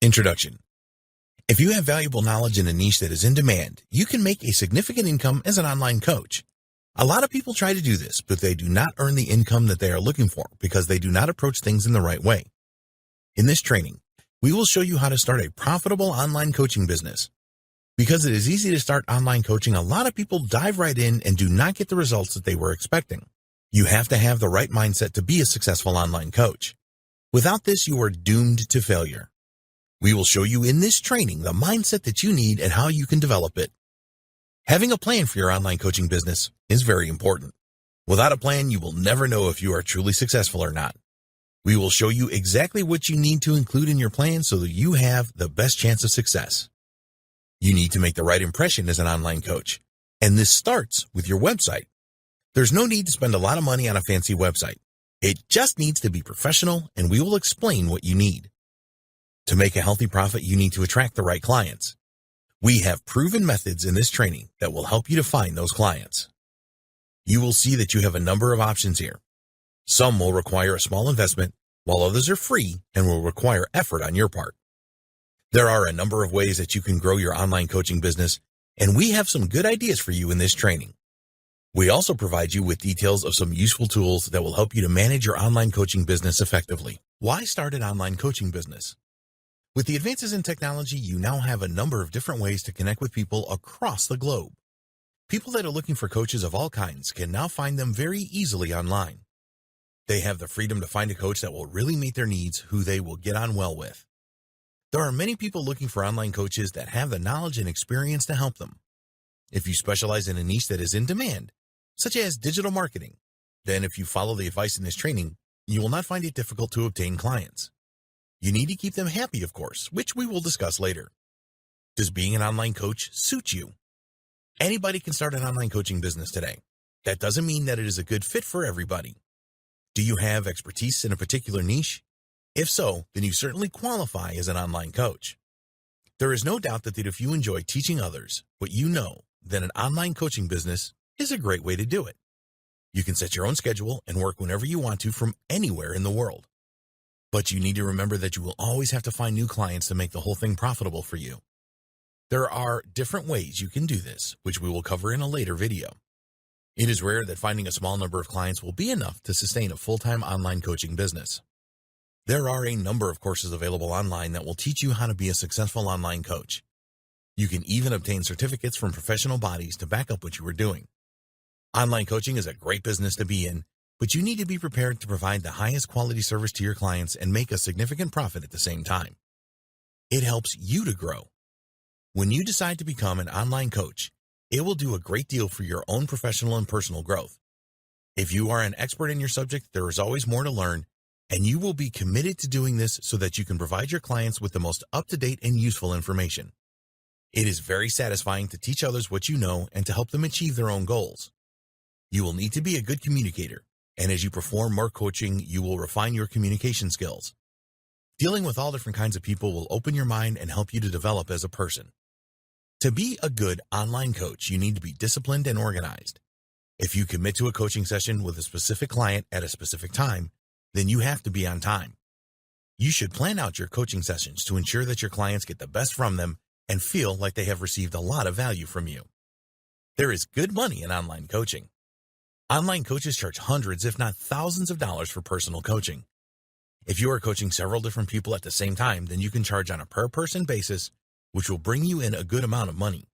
Introduction. If you have valuable knowledge in a niche that is in demand, you can make a significant income as an online coach. A lot of people try to do this, but they do not earn the income that they are looking for because they do not approach things in the right way. In this training, we will show you how to start a profitable online coaching business. Because it is easy to start online coaching, a lot of people dive right in and do not get the results that they were expecting. You have to have the right mindset to be a successful online coach. Without this, you are doomed to failure. We will show you in this training the mindset that you need and how you can develop it. Having a plan for your online coaching business is very important. Without a plan, you will never know if you are truly successful or not. We will show you exactly what you need to include in your plan so that you have the best chance of success. You need to make the right impression as an online coach, and this starts with your website. There's no need to spend a lot of money on a fancy website. It just needs to be professional, and we will explain what you need. To make a healthy profit, you need to attract the right clients. We have proven methods in this training that will help you to find those clients. You will see that you have a number of options here. Some will require a small investment, while others are free and will require effort on your part. There are a number of ways that you can grow your online coaching business, and we have some good ideas for you in this training. We also provide you with details of some useful tools that will help you to manage your online coaching business effectively. Why start an online coaching business? With the advances in technology, you now have a number of different ways to connect with people across the globe. People that are looking for coaches of all kinds can now find them very easily online. They have the freedom to find a coach that will really meet their needs, who they will get on well with. There are many people looking for online coaches that have the knowledge and experience to help them. If you specialize in a niche that is in demand, such as digital marketing, then if you follow the advice in this training, you will not find it difficult to obtain clients. You need to keep them happy, of course, which we will discuss later. Does being an online coach suit you? Anybody can start an online coaching business today. That doesn't mean that it is a good fit for everybody. Do you have expertise in a particular niche? If so, then you certainly qualify as an online coach. There is no doubt that if you enjoy teaching others what you know, then an online coaching business is a great way to do it. You can set your own schedule and work whenever you want to from anywhere in the world. But you need to remember that you will always have to find new clients to make the whole thing profitable for you. There are different ways you can do this, which we will cover in a later video. It is rare that finding a small number of clients will be enough to sustain a full-time online coaching business. There are a number of courses available online that will teach you how to be a successful online coach. You can even obtain certificates from professional bodies to back up what you are doing. Online coaching is a great business to be in, but you need to be prepared to provide the highest quality service to your clients and make a significant profit at the same time. It helps you to grow. When you decide to become an online coach, it will do a great deal for your own professional and personal growth. If you are an expert in your subject, there is always more to learn, and you will be committed to doing this so that you can provide your clients with the most up-to-date and useful information. It is very satisfying to teach others what you know and to help them achieve their own goals. You will need to be a good communicator, and as you perform more coaching, you will refine your communication skills. Dealing with all different kinds of people will open your mind and help you to develop as a person. To be a good online coach, you need to be disciplined and organized. If you commit to a coaching session with a specific client at a specific time, then you have to be on time. You should plan out your coaching sessions to ensure that your clients get the best from them and feel like they have received a lot of value from you. There is good money in online coaching. Online coaches charge hundreds, if not thousands of dollars for personal coaching. If you are coaching several different people at the same time, then you can charge on a per-person basis, which will bring you in a good amount of money.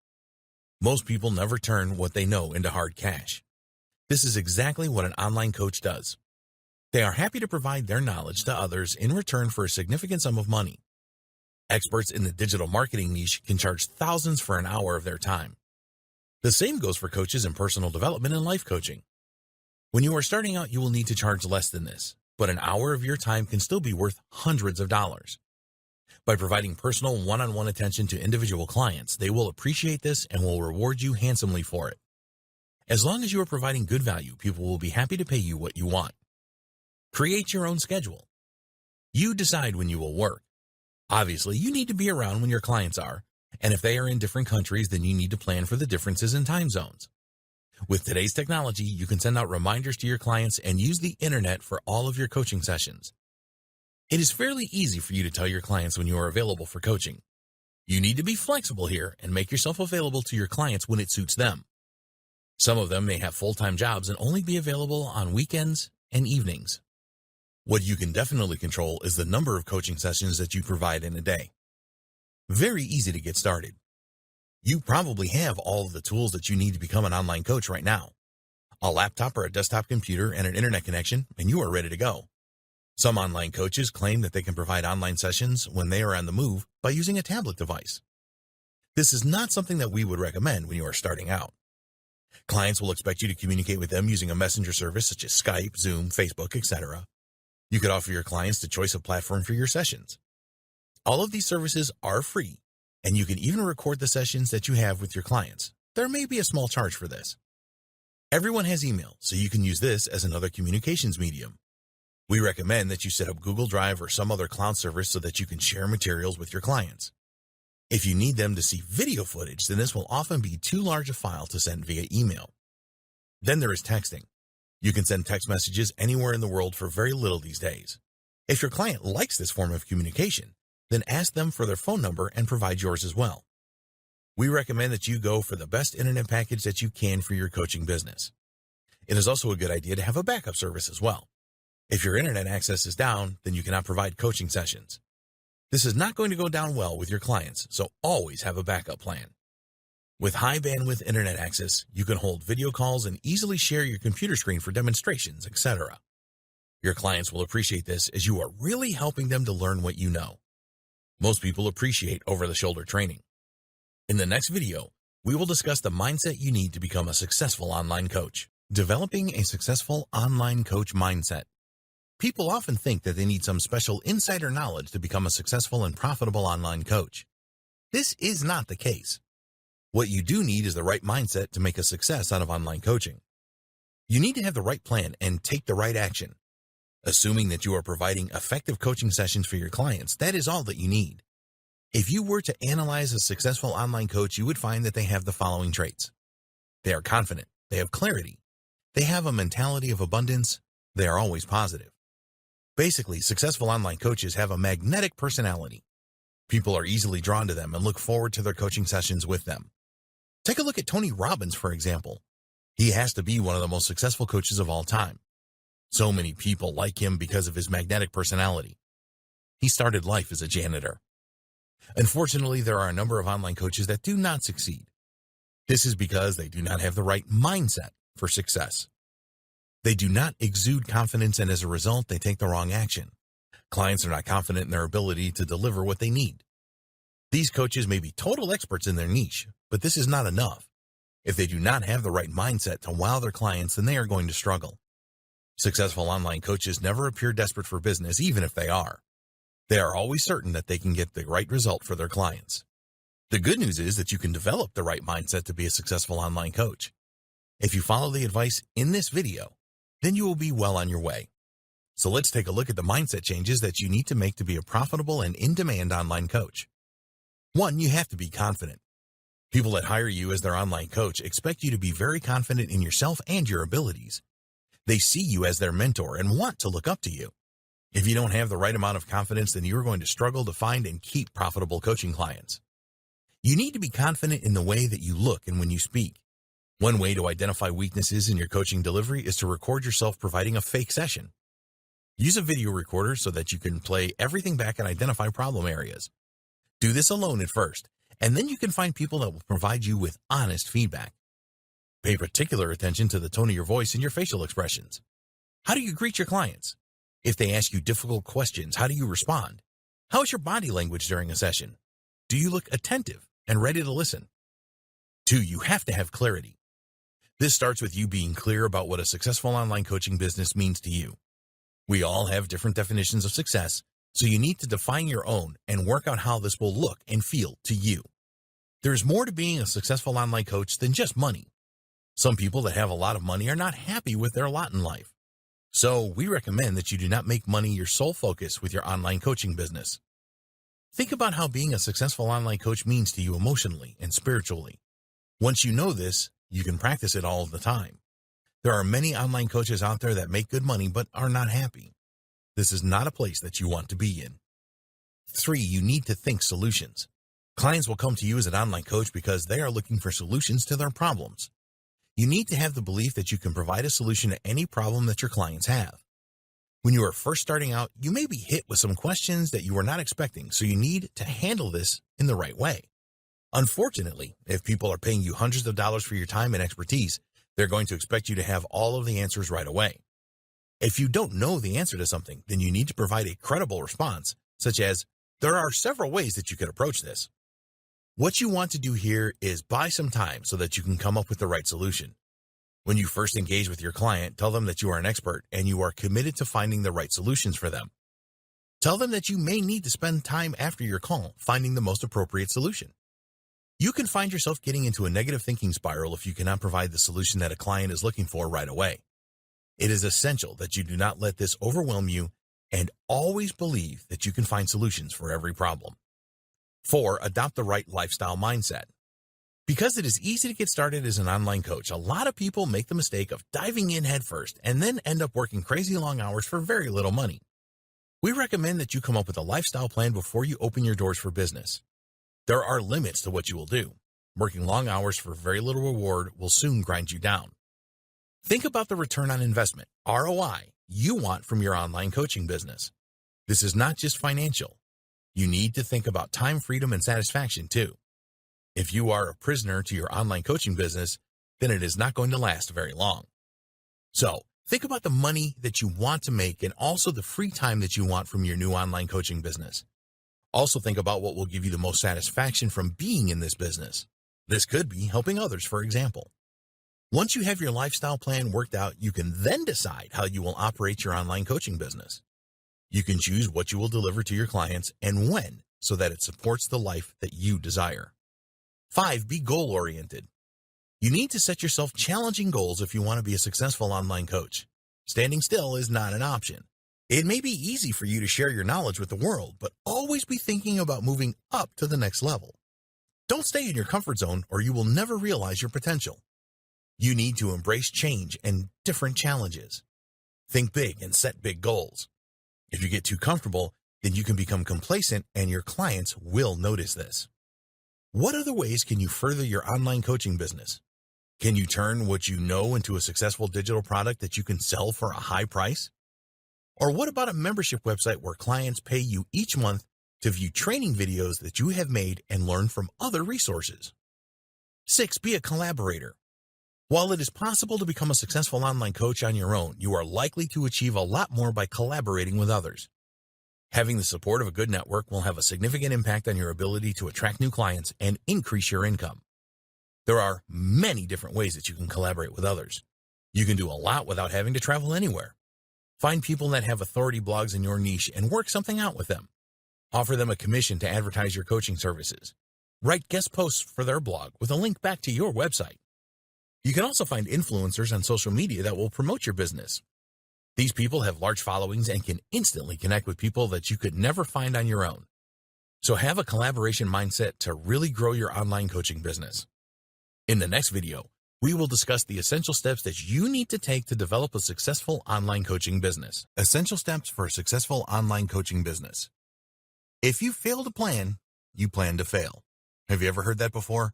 Most people never turn what they know into hard cash. This is exactly what an online coach does. They are happy to provide their knowledge to others in return for a significant sum of money. Experts in the digital marketing niche can charge thousands for an hour of their time. The same goes for coaches in personal development and life coaching. When you are starting out, you will need to charge less than this, but an hour of your time can still be worth hundreds of dollars. By providing personal one-on-one attention to individual clients, they will appreciate this and will reward you handsomely for it. As long as you are providing good value, people will be happy to pay you what you want. Create your own schedule. You decide when you will work. Obviously, you need to be around when your clients are, And if they are in different countries, then you need to plan for the differences in time zones. With today's technology, you can send out reminders to your clients and use the internet for all of your coaching sessions. It is fairly easy for you to tell your clients when you are available for coaching. You need to be flexible here and make yourself available to your clients when it suits them. Some of them may have full-time jobs and only be available on weekends and evenings. What you can definitely control is the number of coaching sessions that you provide in a day. Very easy to get started. You probably have all of the tools that you need to become an online coach right now. A laptop or a desktop computer and an internet connection, and you are ready to go. Some online coaches claim that they can provide online sessions when they are on the move by using a tablet device. This is not something that we would recommend when you are starting out. Clients will expect you to communicate with them using a messenger service such as Skype, Zoom, Facebook, etc. You could offer your clients the choice of platform for your sessions. All of these services are free, and you can even record the sessions that you have with your clients. There may be a small charge for this. Everyone has email, so you can use this as another communications medium. We recommend that you set up Google Drive or some other cloud service so that you can share materials with your clients. If you need them to see video footage, then this will often be too large a file to send via email. Then there is texting. You can send text messages anywhere in the world for very little these days. If your client likes this form of communication, then ask them for their phone number and provide yours as well. We recommend that you go for the best internet package that you can for your coaching business. It is also a good idea to have a backup service as well. If your internet access is down, then you cannot provide coaching sessions. This is not going to go down well with your clients, so always have a backup plan. With high bandwidth internet access, you can hold video calls and easily share your computer screen for demonstrations, etc. Your clients will appreciate this as you are really helping them to learn what you know. Most people appreciate over-the-shoulder training. In the next video, we will discuss the mindset you need to become a successful online coach. Developing a successful online coach mindset. People often think that they need some special insider knowledge to become a successful and profitable online coach. This is not the case. What you do need is the right mindset to make a success out of online coaching. You need to have the right plan and take the right action. Assuming that you are providing effective coaching sessions for your clients, that is all that you need. If you were to analyze a successful online coach, you would find that they have the following traits. They are confident. They have clarity. They have a mentality of abundance. They are always positive. Basically, successful online coaches have a magnetic personality. People are easily drawn to them and look forward to their coaching sessions with them. Take a look at Tony Robbins, for example. He has to be one of the most successful coaches of all time. So many people like him because of his magnetic personality. He started life as a janitor. Unfortunately, there are a number of online coaches that do not succeed. This is because they do not have the right mindset for success. They do not exude confidence, and as a result, they take the wrong action. Clients are not confident in their ability to deliver what they need. These coaches may be total experts in their niche, but this is not enough. If they do not have the right mindset to wow their clients, then they are going to struggle. Successful online coaches never appear desperate for business, even if they are. They are always certain that they can get the right result for their clients. The good news is that you can develop the right mindset to be a successful online coach. If you follow the advice in this video, then you will be well on your way. So let's take a look at the mindset changes that you need to make to be a profitable and in-demand online coach. 1, you have to be confident. People that hire you as their online coach expect you to be very confident in yourself and your abilities. They see you as their mentor and want to look up to you. If you don't have the right amount of confidence, then you are going to struggle to find and keep profitable coaching clients. You need to be confident in the way that you look and when you speak. One way to identify weaknesses in your coaching delivery is to record yourself providing a fake session. Use a video recorder so that you can play everything back and identify problem areas. Do this alone at first, and then you can find people that will provide you with honest feedback. Pay particular attention to the tone of your voice and your facial expressions. How do you greet your clients? If they ask you difficult questions, how do you respond? How is your body language during a session? Do you look attentive and ready to listen? 2, you have to have clarity. This starts with you being clear about what a successful online coaching business means to you. We all have different definitions of success, so you need to define your own and work out how this will look and feel to you. There's more to being a successful online coach than just money. Some people that have a lot of money are not happy with their lot in life. So we recommend that you do not make money your sole focus with your online coaching business. Think about how being a successful online coach means to you emotionally and spiritually. Once you know this, you can practice it all the time. There are many online coaches out there that make good money but are not happy. This is not a place that you want to be in. 3. You need to think solutions. Clients will come to you as an online coach because they are looking for solutions to their problems. You need to have the belief that you can provide a solution to any problem that your clients have. When you are first starting out, you may be hit with some questions that you were not expecting, so you need to handle this in the right way. Unfortunately, if people are paying you hundreds of dollars for your time and expertise, they're going to expect you to have all of the answers right away. If you don't know the answer to something, then you need to provide a credible response, such as, there are several ways that you could approach this. What you want to do here is buy some time so that you can come up with the right solution. When you first engage with your client, tell them that you are an expert and you are committed to finding the right solutions for them. Tell them that you may need to spend time after your call finding the most appropriate solution. You can find yourself getting into a negative thinking spiral if you cannot provide the solution that a client is looking for right away. It is essential that you do not let this overwhelm you and always believe that you can find solutions for every problem. 4. Adopt the right lifestyle mindset. Because it is easy to get started as an online coach, a lot of people make the mistake of diving in headfirst and then end up working crazy long hours for very little money. We recommend that you come up with a lifestyle plan before you open your doors for business. There are limits to what you will do. Working long hours for very little reward will soon grind you down. Think about the return on investment, ROI, you want from your online coaching business. This is not just financial. You need to think about time freedom and satisfaction too. If you are a prisoner to your online coaching business, then it is not going to last very long. So, think about the money that you want to make and also the free time that you want from your new online coaching business. Also think about what will give you the most satisfaction from being in this business. This could be helping others, for example. Once you have your lifestyle plan worked out, you can then decide how you will operate your online coaching business. You can choose what you will deliver to your clients and when, so that it supports the life that you desire. 5. Be goal-oriented. You need to set yourself challenging goals if you want to be a successful online coach. Standing still is not an option. It may be easy for you to share your knowledge with the world, but always be thinking about moving up to the next level. Don't stay in your comfort zone or you will never realize your potential. You need to embrace change and different challenges. Think big and set big goals. If you get too comfortable, then you can become complacent and your clients will notice this. What other ways can you further your online coaching business? Can you turn what you know into a successful digital product that you can sell for a high price? Or what about a membership website where clients pay you each month to view training videos that you have made and learn from other resources? 6. Be a collaborator. While it is possible to become a successful online coach on your own, you are likely to achieve a lot more by collaborating with others. Having the support of a good network will have a significant impact on your ability to attract new clients and increase your income. There are many different ways that you can collaborate with others. You can do a lot without having to travel anywhere. Find people that have authority blogs in your niche and work something out with them. Offer them a commission to advertise your coaching services. Write guest posts for their blog with a link back to your website. You can also find influencers on social media that will promote your business. These people have large followings and can instantly connect with people that you could never find on your own. So have a collaboration mindset to really grow your online coaching business. In the next video, we will discuss the essential steps that you need to take to develop a successful online coaching business. Essential steps for a successful online coaching business. If you fail to plan, you plan to fail. Have you ever heard that before?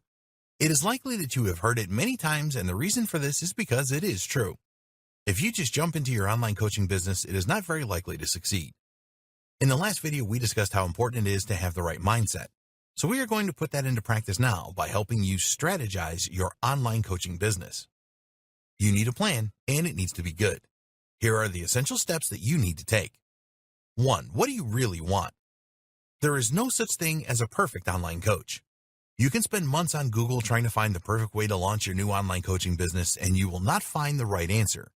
It is likely that you have heard it many times, and the reason for this is because it is true. If you just jump into your online coaching business, it is not very likely to succeed. In the last video, we discussed how important it is to have the right mindset. So we are going to put that into practice now by helping you strategize your online coaching business. You need a plan, and it needs to be good. Here are the essential steps that you need to take. 1. What do you really want? There is no such thing as a perfect online coach. You can spend months on Google trying to find the perfect way to launch your new online coaching business, and you will not find the right answer.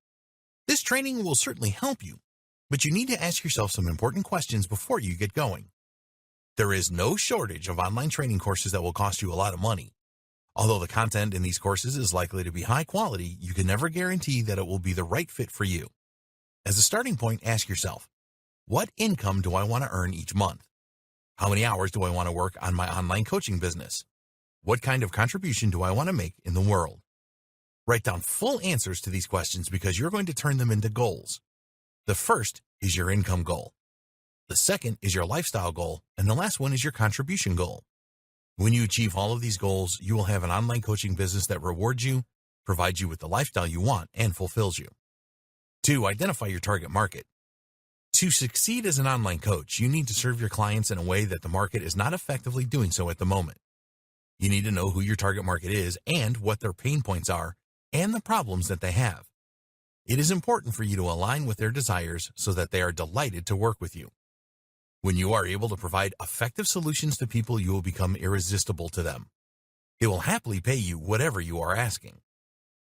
This training will certainly help you, but you need to ask yourself some important questions before you get going. There is no shortage of online training courses that will cost you a lot of money. Although the content in these courses is likely to be high quality, you can never guarantee that it will be the right fit for you. As a starting point, ask yourself, what income do I want to earn each month? How many hours do I want to work on my online coaching business? What kind of contribution do I want to make in the world? Write down full answers to these questions because you're going to turn them into goals. The first is your income goal. The second is your lifestyle goal, and the last one is your contribution goal. When you achieve all of these goals, you will have an online coaching business that rewards you, provides you with the lifestyle you want, and fulfills you. 2. Identify your target market. To succeed as an online coach, you need to serve your clients in a way that the market is not effectively doing so at the moment. You need to know who your target market is and what their pain points are and the problems that they have. It is important for you to align with their desires so that they are delighted to work with you. When you are able to provide effective solutions to people, you will become irresistible to them. They will happily pay you whatever you are asking.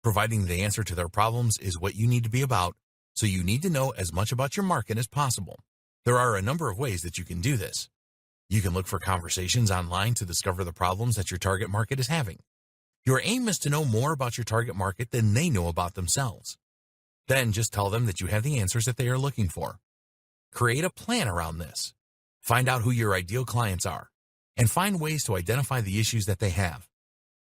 Providing the answer to their problems is what you need to be about, so you need to know as much about your market as possible. There are a number of ways that you can do this. You can look for conversations online to discover the problems that your target market is having. Your aim is to know more about your target market than they know about themselves. Then just tell them that you have the answers that they are looking for. Create a plan around this. Find out who your ideal clients are, and find ways to identify the issues that they have.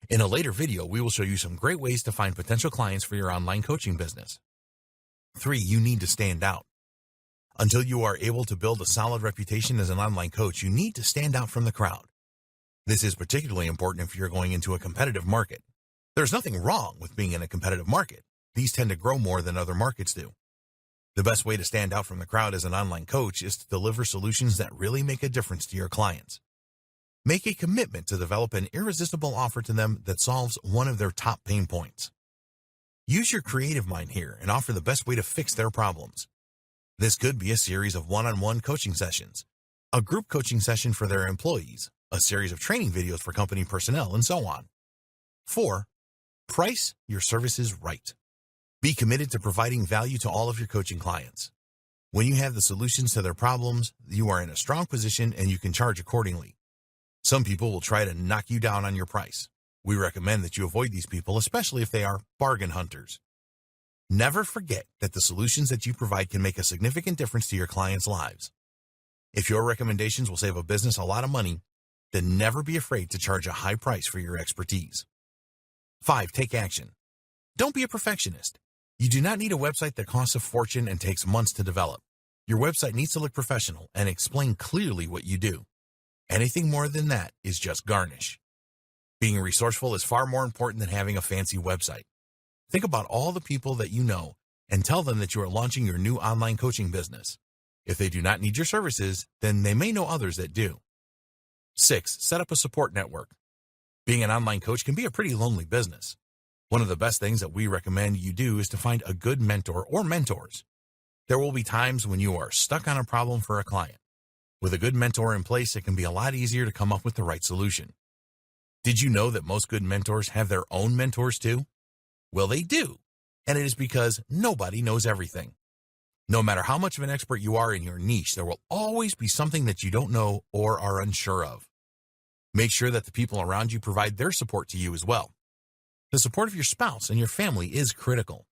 In a later video, we will show you some great ways to find potential clients for your online coaching business. 3. You need to stand out. Until you are able to build a solid reputation as an online coach, you need to stand out from the crowd. This is particularly important if you're going into a competitive market. There's nothing wrong with being in a competitive market. These tend to grow more than other markets do. The best way to stand out from the crowd as an online coach is to deliver solutions that really make a difference to your clients. Make a commitment to develop an irresistible offer to them that solves one of their top pain points. Use your creative mind here and offer the best way to fix their problems. This could be a series of one-on-one coaching sessions, a group coaching session for their employees, a series of training videos for company personnel, and so on. 4. Price your services right. Be committed to providing value to all of your coaching clients. When you have the solutions to their problems, you are in a strong position and you can charge accordingly. Some people will try to knock you down on your price. We recommend that you avoid these people, especially if they are bargain hunters. Never forget that the solutions that you provide can make a significant difference to your clients' lives. If your recommendations will save a business a lot of money, then never be afraid to charge a high price for your expertise. 5. Take action. Don't be a perfectionist. You do not need a website that costs a fortune and takes months to develop. Your website needs to look professional and explain clearly what you do. Anything more than that is just garnish. Being resourceful is far more important than having a fancy website. Think about all the people that you know and tell them that you are launching your new online coaching business. If they do not need your services, then they may know others that do. 6. Set up a support network. Being an online coach can be a pretty lonely business. One of the best things that we recommend you do is to find a good mentor or mentors. There will be times when you are stuck on a problem for a client. With a good mentor in place, it can be a lot easier to come up with the right solution. Did you know that most good mentors have their own mentors too? Well, they do, and it is because nobody knows everything. No matter how much of an expert you are in your niche, there will always be something that you don't know or are unsure of. Make sure that the people around you provide their support to you as well. The support of your spouse and your family is critical.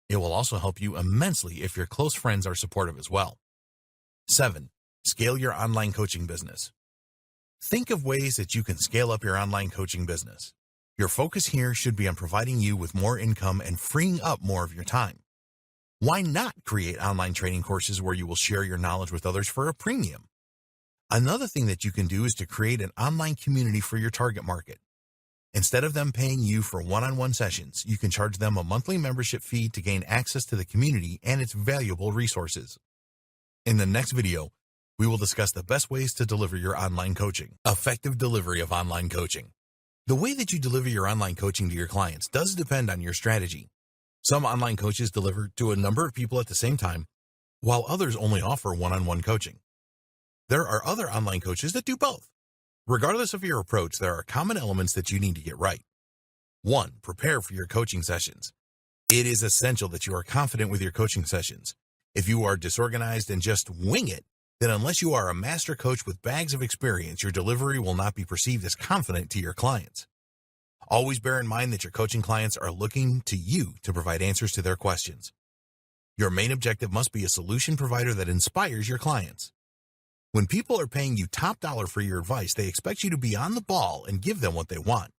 It will also help you immensely if your close friends are supportive as well. 7. Scale your online coaching business. Think of ways that you can scale up your online coaching business. Your focus here should be on providing you with more income and freeing up more of your time. Why not create online training courses where you will share your knowledge with others for a premium? Another thing that you can do is to create an online community for your target market. Instead of them paying you for one-on-one sessions, you can charge them a monthly membership fee to gain access to the community and its valuable resources. In the next video, we will discuss the best ways to deliver your online coaching. Effective delivery of online coaching. The way that you deliver your online coaching to your clients does depend on your strategy. Some online coaches deliver to a number of people at the same time, while others only offer one-on-one coaching. There are other online coaches that do both. Regardless of your approach, there are common elements that you need to get right. 1. Prepare for your coaching sessions. It is essential that you are confident with your coaching sessions. If you are disorganized and just wing it, then unless you are a master coach with bags of experience, your delivery will not be perceived as confident to your clients. Always bear in mind that your coaching clients are looking to you to provide answers to their questions. Your main objective must be a solution provider that inspires your clients. When people are paying you top dollar for your advice, they expect you to be on the ball and give them what they want.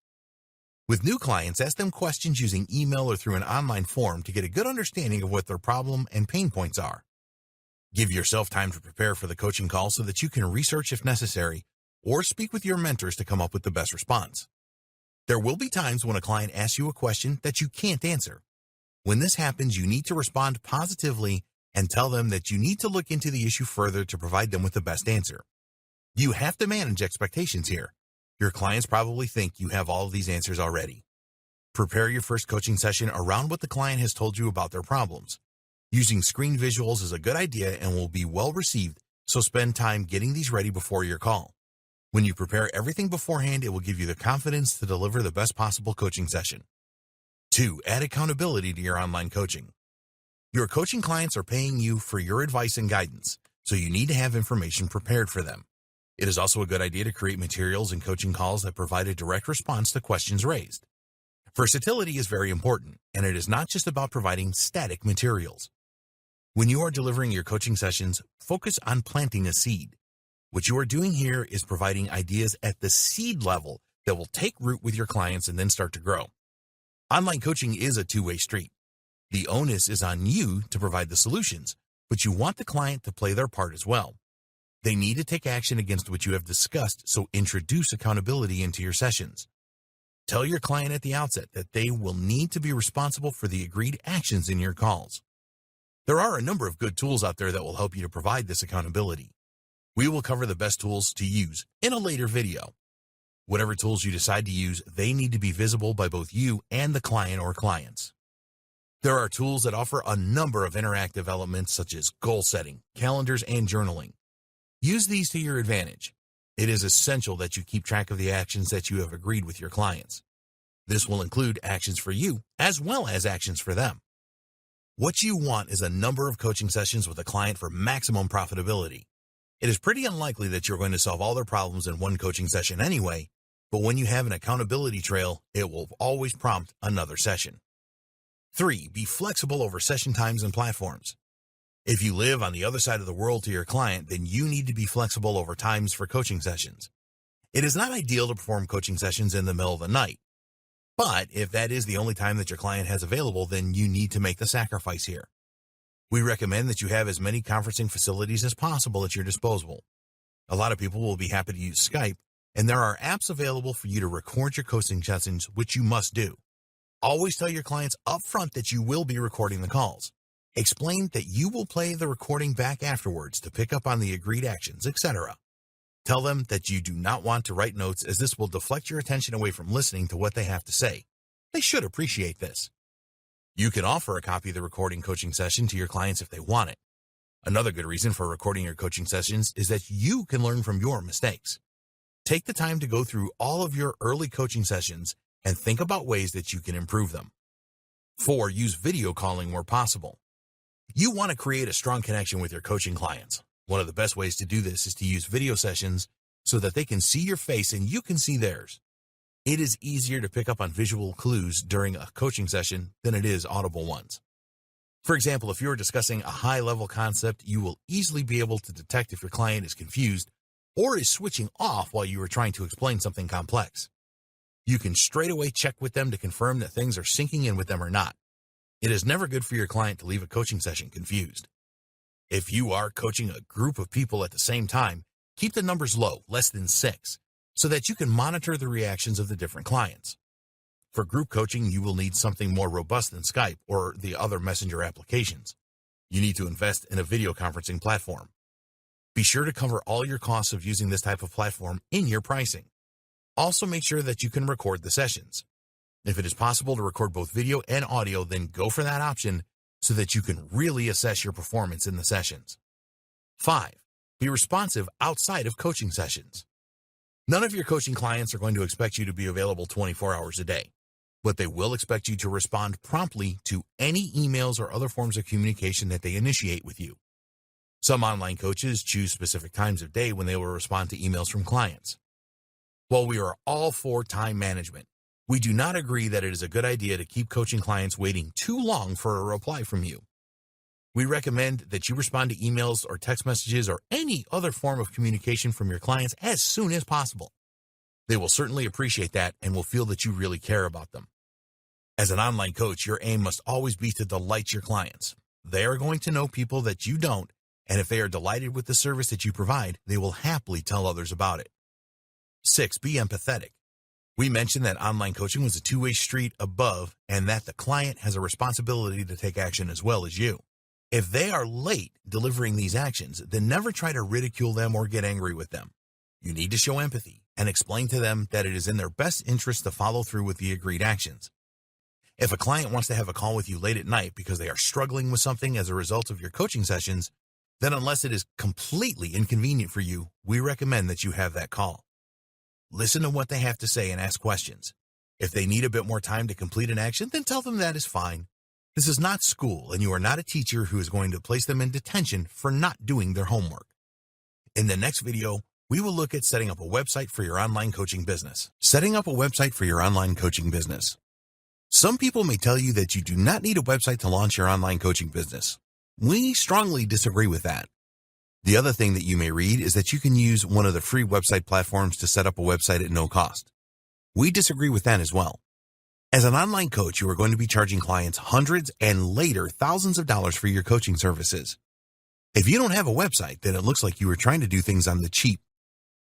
With new clients, ask them questions using email or through an online form to get a good understanding of what their problem and pain points are. Give yourself time to prepare for the coaching call so that you can research if necessary or speak with your mentors to come up with the best response. There will be times when a client asks you a question that you can't answer. When this happens, you need to respond positively and tell them that you need to look into the issue further to provide them with the best answer. You have to manage expectations here. Your clients probably think you have all of these answers already. Prepare your first coaching session around what the client has told you about their problems. Using screen visuals is a good idea and will be well received, so spend time getting these ready before your call. When you prepare everything beforehand, it will give you the confidence to deliver the best possible coaching session. 2. Add accountability to your online coaching. Your coaching clients are paying you for your advice and guidance, so you need to have information prepared for them. It is also a good idea to create materials and coaching calls that provide a direct response to questions raised. Versatility is very important, and it is not just about providing static materials. When you are delivering your coaching sessions, focus on planting a seed. What you are doing here is providing ideas at the seed level that will take root with your clients and then start to grow. Online coaching is a two-way street. The onus is on you to provide the solutions, but you want the client to play their part as well. They need to take action against what you have discussed, so introduce accountability into your sessions. Tell your client at the outset that they will need to be responsible for the agreed actions in your calls. There are a number of good tools out there that will help you to provide this accountability. We will cover the best tools to use in a later video. Whatever tools you decide to use, they need to be visible by both you and the client or clients. There are tools that offer a number of interactive elements such as goal setting, calendars, and journaling. Use these to your advantage. It is essential that you keep track of the actions that you have agreed with your clients. This will include actions for you as well as actions for them. What you want is a number of coaching sessions with a client for maximum profitability. It is pretty unlikely that you're going to solve all their problems in one coaching session anyway, but when you have an accountability trail, it will always prompt another session. 3. Be flexible over session times and platforms. If you live on the other side of the world to your client, then you need to be flexible over times for coaching sessions. It is not ideal to perform coaching sessions in the middle of the night, but if that is the only time that your client has available, then you need to make the sacrifice here. We recommend that you have as many conferencing facilities as possible at your disposal. A lot of people will be happy to use Skype, and there are apps available for you to record your coaching sessions, which you must do. Always tell your clients upfront that you will be recording the calls. Explain that you will play the recording back afterwards to pick up on the agreed actions, etc. Tell them that you do not want to write notes, as this will deflect your attention away from listening to what they have to say. They should appreciate this. You can offer a copy of the recording coaching session to your clients if they want it. Another good reason for recording your coaching sessions is that you can learn from your mistakes. Take the time to go through all of your early coaching sessions and think about ways that you can improve them. 4. Use video calling where possible. You want to create a strong connection with your coaching clients. One of the best ways to do this is to use video sessions so that they can see your face and you can see theirs. It is easier to pick up on visual clues during a coaching session than it is audible ones. For example, if you're discussing a high-level concept, you will easily be able to detect if your client is confused or is switching off while you are trying to explain something complex. You can straight away check with them to confirm that things are sinking in with them or not. It is never good for your client to leave a coaching session confused. If you are coaching a group of people at the same time, keep the numbers low, less than 6, so that you can monitor the reactions of the different clients. For group coaching, you will need something more robust than Skype or the other messenger applications. You need to invest in a video conferencing platform. Be sure to cover all your costs of using this type of platform in your pricing. Also, make sure that you can record the sessions. If it is possible to record both video and audio, then go for that option so that you can really assess your performance in the sessions. 5. Be responsive outside of coaching sessions. None of your coaching clients are going to expect you to be available 24 hours a day, but they will expect you to respond promptly to any emails or other forms of communication that they initiate with you. Some online coaches choose specific times of day when they will respond to emails from clients. While we are all for time management, we do not agree that it is a good idea to keep coaching clients waiting too long for a reply from you. We recommend that you respond to emails or text messages or any other form of communication from your clients as soon as possible. They will certainly appreciate that and will feel that you really care about them. As an online coach, your aim must always be to delight your clients. They are going to know people that you don't, and if they are delighted with the service that you provide, they will happily tell others about it. 6, be empathetic. We mentioned that online coaching was a two-way street above and that the client has a responsibility to take action as well as you. If they are late delivering these actions, then never try to ridicule them or get angry with them. You need to show empathy and explain to them that it is in their best interest to follow through with the agreed actions. If a client wants to have a call with you late at night because they are struggling with something as a result of your coaching sessions, then unless it is completely inconvenient for you, we recommend that you have that call. Listen to what they have to say and ask questions. If they need a bit more time to complete an action, then tell them that is fine. This is not school, and you are not a teacher who is going to place them in detention for not doing their homework. In the next video, we will look at setting up a website for your online coaching business. Setting up a website for your online coaching business. Some people may tell you that you do not need a website to launch your online coaching business. We strongly disagree with that. The other thing that you may read is that you can use one of the free website platforms to set up a website at no cost. We disagree with that as well. As an online coach, you are going to be charging clients hundreds and later thousands of dollars for your coaching services. If you don't have a website, then it looks like you are trying to do things on the cheap.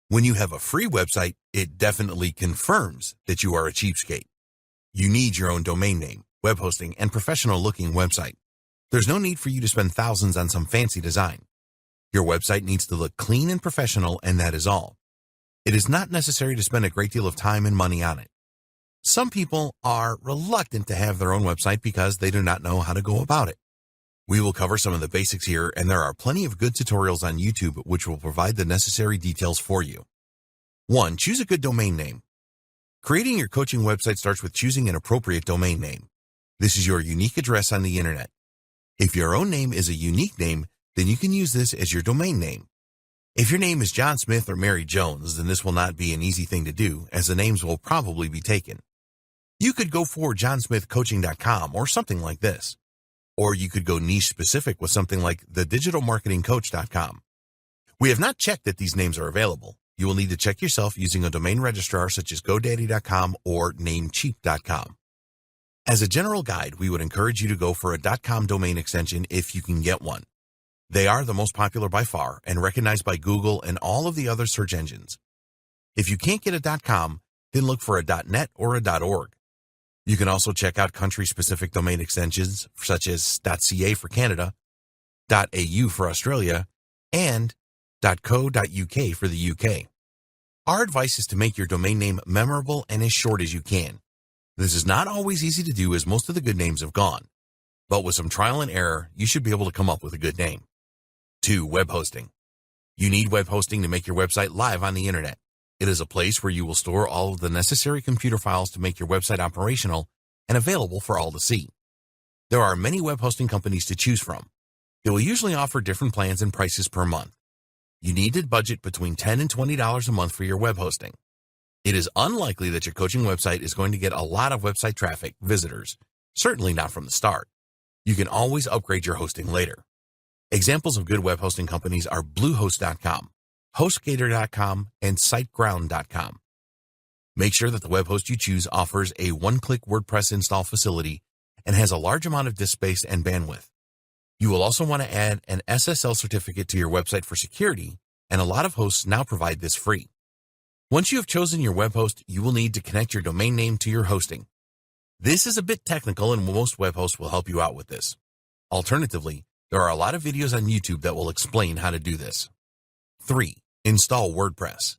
When you have a free website, it definitely confirms that you are a cheapskate. You need your own domain name, web hosting, and professional-looking website. There's no need for you to spend thousands on some fancy design. Your website needs to look clean and professional, and that is all. It is not necessary to spend a great deal of time and money on it. Some people are reluctant to have their own website because they do not know how to go about it. We will cover some of the basics here, and there are plenty of good tutorials on YouTube which will provide the necessary details for you. 1. Choose a good domain name. Creating your coaching website starts with choosing an appropriate domain name. This is your unique address on the internet. If your own name is a unique name, then you can use this as your domain name. If your name is John Smith or Mary Jones, then this will not be an easy thing to do, as the names will probably be taken. You could go for johnsmithcoaching.com or something like this. Or you could go niche specific with something like thedigitalmarketingcoach.com. We have not checked that these names are available. You will need to check yourself using a domain registrar such as GoDaddy.com or Namecheap.com. As a general guide, we would encourage you to go for a .com domain extension if you can get one. They are the most popular by far and recognized by Google and all of the other search engines. If you can't get a .com, then look for a .net or a .org. You can also check out country-specific domain extensions such as .ca for Canada, .au for Australia, and .co.uk for the UK. Our advice is to make your domain name memorable and as short as you can. This is not always easy to do as most of the good names have gone, but with some trial and error, you should be able to come up with a good name. 2. Web hosting. You need web hosting to make your website live on the internet. It is a place where you will store all of the necessary computer files to make your website operational and available for all to see. There are many web hosting companies to choose from. They will usually offer different plans and prices per month. You need to budget between $10 and $20 a month for your web hosting. It is unlikely that your coaching website is going to get a lot of website traffic, visitors, certainly not from the start. You can always upgrade your hosting later. Examples of good web hosting companies are Bluehost.com, HostGator.com, and SiteGround.com. Make sure that the web host you choose offers a one-click WordPress install facility and has a large amount of disk space and bandwidth. You will also want to add an SSL certificate to your website for security, and a lot of hosts now provide this free. Once you have chosen your web host, you will need to connect your domain name to your hosting. This is a bit technical, and most web hosts will help you out with this. Alternatively, there are a lot of videos on YouTube that will explain how to do this. 3. Install WordPress.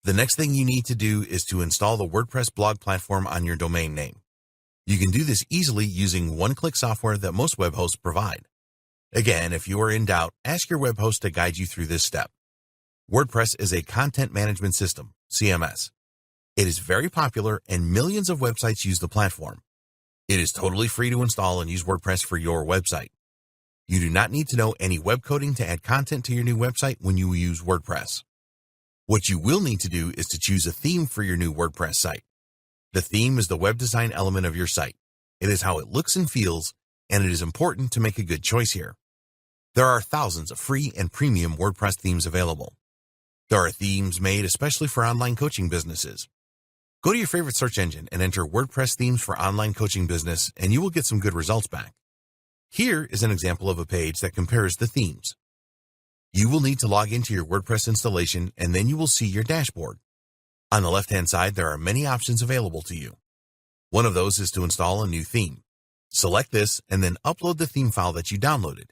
The next thing you need to do is to install the WordPress blog platform on your domain name. You can do this easily using one-click software that most web hosts provide. Again, if you are in doubt, ask your web host to guide you through this step. WordPress is a content management system, CMS. It is very popular and millions of websites use the platform. It is totally free to install and use WordPress for your website. You do not need to know any web coding to add content to your new website when you use WordPress. What you will need to do is to choose a theme for your new WordPress site. The theme is the web design element of your site. It is how it looks and feels, and it is important to make a good choice here. There are thousands of free and premium WordPress themes available. There are themes made especially for online coaching businesses. Go to your favorite search engine and enter WordPress themes for online coaching business, and you will get some good results back. Here is an example of a page that compares the themes. You will need to log into your WordPress installation, and then you will see your dashboard. On the left-hand side, there are many options available to you. One of those is to install a new theme. Select this and then upload the theme file that you downloaded.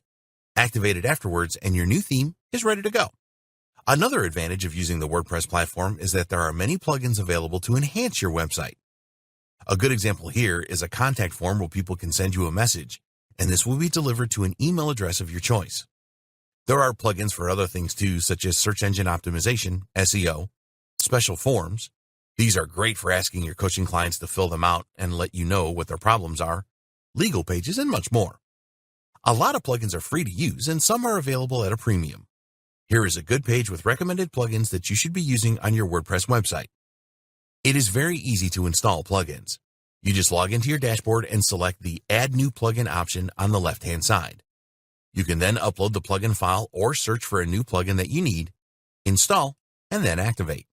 Activate it afterwards, and your new theme is ready to go. Another advantage of using the WordPress platform is that there are many plugins available to enhance your website. A good example here is a contact form where people can send you a message, and this will be delivered to an email address of your choice. There are plugins for other things too, such as search engine optimization, SEO, special forms. These are great for asking your coaching clients to fill them out and let you know what their problems are, legal pages, and much more. A lot of plugins are free to use, and some are available at a premium. Here is a good page with recommended plugins that you should be using on your WordPress website. It is very easy to install plugins. You just log into your dashboard and select the Add New Plugin option on the left-hand side. You can then upload the plugin file or search for a new plugin that you need, install, and then activate.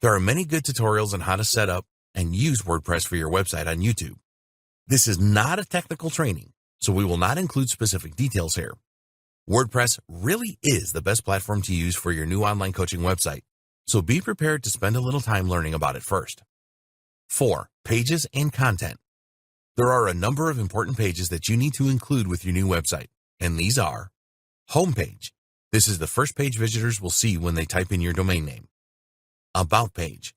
There are many good tutorials on how to set up and use WordPress for your website on YouTube. This is not a technical training, so we will not include specific details here. WordPress really is the best platform to use for your new online coaching website, so be prepared to spend a little time learning about it first. 4. Pages and content. There are a number of important pages that you need to include with your new website, and these are: Homepage. This is the first page visitors will see when they type in your domain name. About page.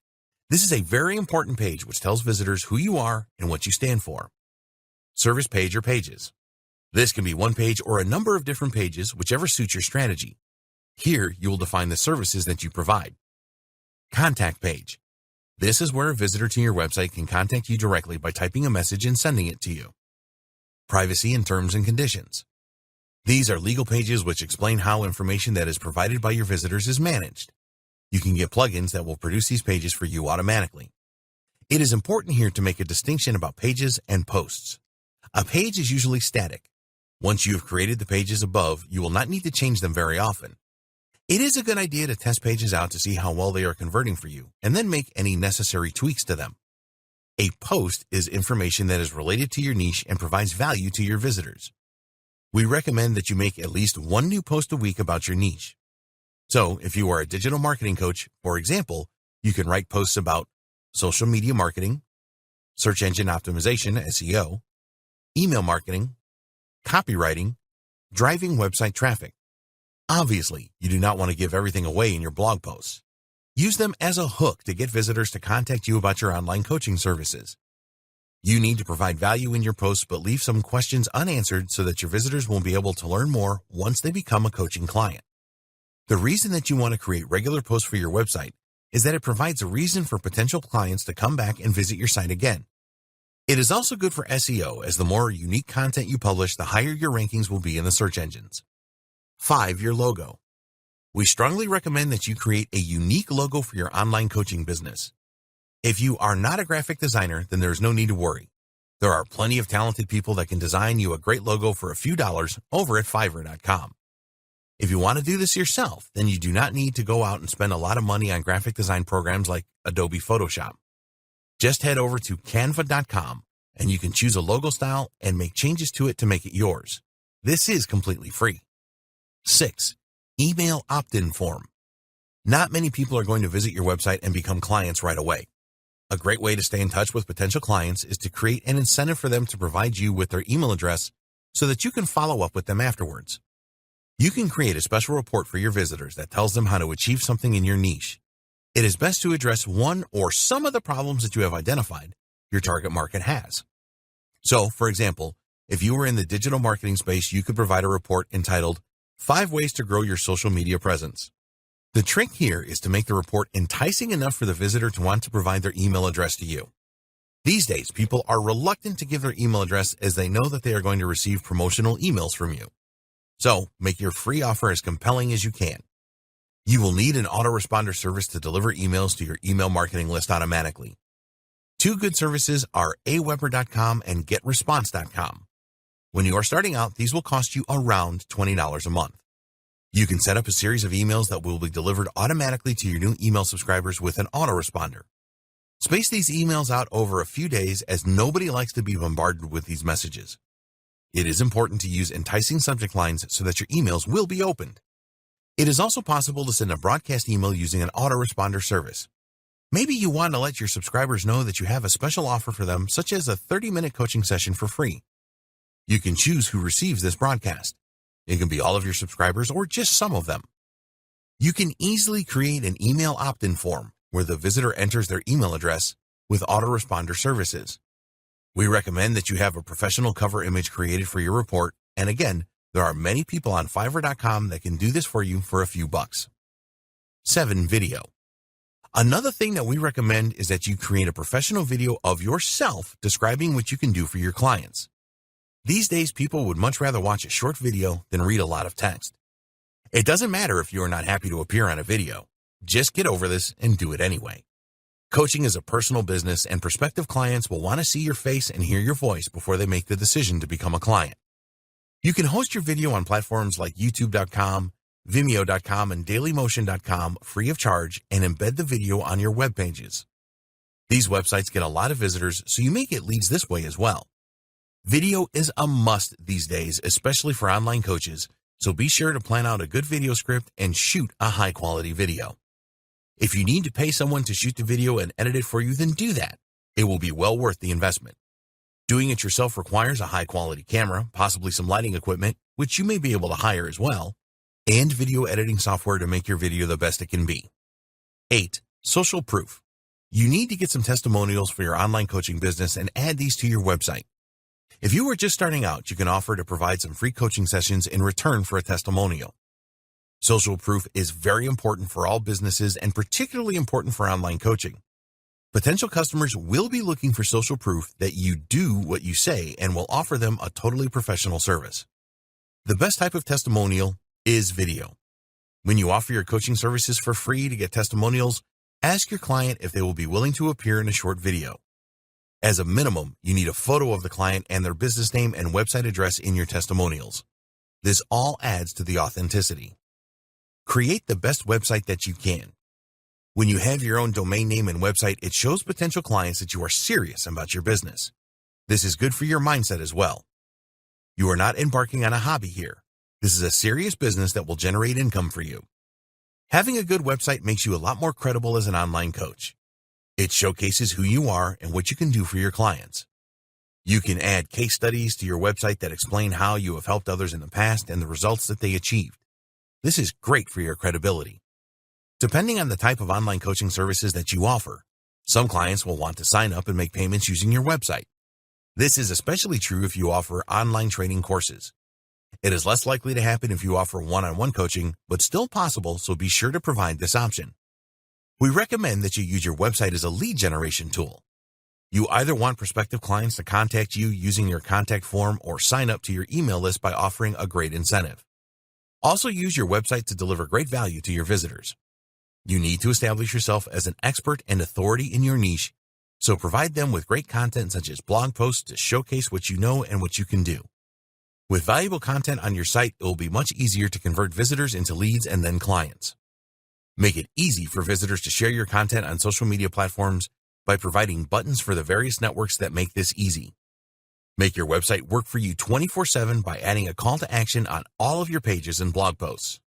This is a very important page which tells visitors who you are and what you stand for. Service page or pages. This can be one page or a number of different pages, whichever suits your strategy. Here, you will define the services that you provide. Contact page. This is where a visitor to your website can contact you directly by typing a message and sending it to you. Privacy and terms and conditions. These are legal pages which explain how information that is provided by your visitors is managed. You can get plugins that will produce these pages for you automatically. It is important here to make a distinction about pages and posts. A page is usually static. Once you have created the pages above, you will not need to change them very often. It is a good idea to test pages out to see how well they are converting for you, and then make any necessary tweaks to them. A post is information that is related to your niche and provides value to your visitors. We recommend that you make at least one new post a week about your niche. So, if you are a digital marketing coach, for example, you can write posts about social media marketing, search engine optimization, SEO, email marketing, copywriting, driving website traffic. Obviously, you do not want to give everything away in your blog posts. Use them as a hook to get visitors to contact you about your online coaching services. You need to provide value in your posts, but leave some questions unanswered so that your visitors will be able to learn more once they become a coaching client. The reason that you want to create regular posts for your website is that it provides a reason for potential clients to come back and visit your site again. It is also good for SEO, as the more unique content you publish, the higher your rankings will be in the search engines. 5. Your logo. We strongly recommend that you create a unique logo for your online coaching business. If you are not a graphic designer, then there is no need to worry. There are plenty of talented people that can design you a great logo for a few dollars over at Fiverr.com. If you want to do this yourself, then you do not need to go out and spend a lot of money on graphic design programs like Adobe Photoshop. Just head over to Canva.com and you can choose a logo style and make changes to it to make it yours. This is completely free. 6. Email opt-in form. Not many people are going to visit your website and become clients right away. A great way to stay in touch with potential clients is to create an incentive for them to provide you with their email address so that you can follow up with them afterwards. You can create a special report for your visitors that tells them how to achieve something in your niche. It is best to address one or some of the problems that you have identified your target market has. So, for example, if you were in the digital marketing space, you could provide a report entitled 5 Ways to Grow Your Social Media Presence. The trick here is to make the report enticing enough for the visitor to want to provide their email address to you. These days, people are reluctant to give their email address as they know that they are going to receive promotional emails from you. So, make your free offer as compelling as you can. You will need an autoresponder service to deliver emails to your email marketing list automatically. 2 good services are Aweber.com and GetResponse.com. When you are starting out, these will cost you around $20 a month. You can set up a series of emails that will be delivered automatically to your new email subscribers with an autoresponder. Space these emails out over a few days as nobody likes to be bombarded with these messages. It is important to use enticing subject lines so that your emails will be opened. It is also possible to send a broadcast email using an autoresponder service. Maybe you want to let your subscribers know that you have a special offer for them, such as a 30-minute coaching session for free. You can choose who receives this broadcast. It can be all of your subscribers or just some of them. You can easily create an email opt-in form where the visitor enters their email address with autoresponder services. We recommend that you have a professional cover image created for your report, and again, there are many people on Fiverr.com that can do this for you for a few bucks. 7. Video. Another thing that we recommend is that you create a professional video of yourself describing what you can do for your clients. These days, people would much rather watch a short video than read a lot of text. It doesn't matter if you are not happy to appear on a video. Just get over this and do it anyway. Coaching is a personal business, and prospective clients will want to see your face and hear your voice before they make the decision to become a client. You can host your video on platforms like YouTube.com, Vimeo.com, and Dailymotion.com free of charge and embed the video on your web pages. These websites get a lot of visitors, so you may get leads this way as well. Video is a must these days, especially for online coaches, so be sure to plan out a good video script and shoot a high-quality video. If you need to pay someone to shoot the video and edit it for you, then do that. It will be well worth the investment. Doing it yourself requires a high-quality camera, possibly some lighting equipment, which you may be able to hire as well, and video editing software to make your video the best it can be. 8. Social proof. You need to get some testimonials for your online coaching business and add these to your website. If you are just starting out, you can offer to provide some free coaching sessions in return for a testimonial. Social proof is very important for all businesses and particularly important for online coaching. Potential customers will be looking for social proof that you do what you say and will offer them a totally professional service. The best type of testimonial is video. When you offer your coaching services for free to get testimonials, ask your client if they will be willing to appear in a short video. As a minimum, you need a photo of the client and their business name and website address in your testimonials. This all adds to the authenticity. Create the best website that you can. When you have your own domain name and website, it shows potential clients that you are serious about your business. This is good for your mindset as well. You are not embarking on a hobby here. This is a serious business that will generate income for you. Having a good website makes you a lot more credible as an online coach. It showcases who you are and what you can do for your clients. You can add case studies to your website that explain how you have helped others in the past and the results that they achieved. This is great for your credibility. Depending on the type of online coaching services that you offer, some clients will want to sign up and make payments using your website. This is especially true if you offer online training courses. It is less likely to happen if you offer one-on-one coaching, but still possible, so be sure to provide this option. We recommend that you use your website as a lead generation tool. You either want prospective clients to contact you using your contact form or sign up to your email list by offering a great incentive. Also use your website to deliver great value to your visitors. You need to establish yourself as an expert and authority in your niche, so provide them with great content such as blog posts to showcase what you know and what you can do. With valuable content on your site, it will be much easier to convert visitors into leads and then clients. Make it easy for visitors to share your content on social media platforms by providing buttons for the various networks that make this easy. Make your website work for you 24/7 by adding a call to action on all of your pages and blog posts.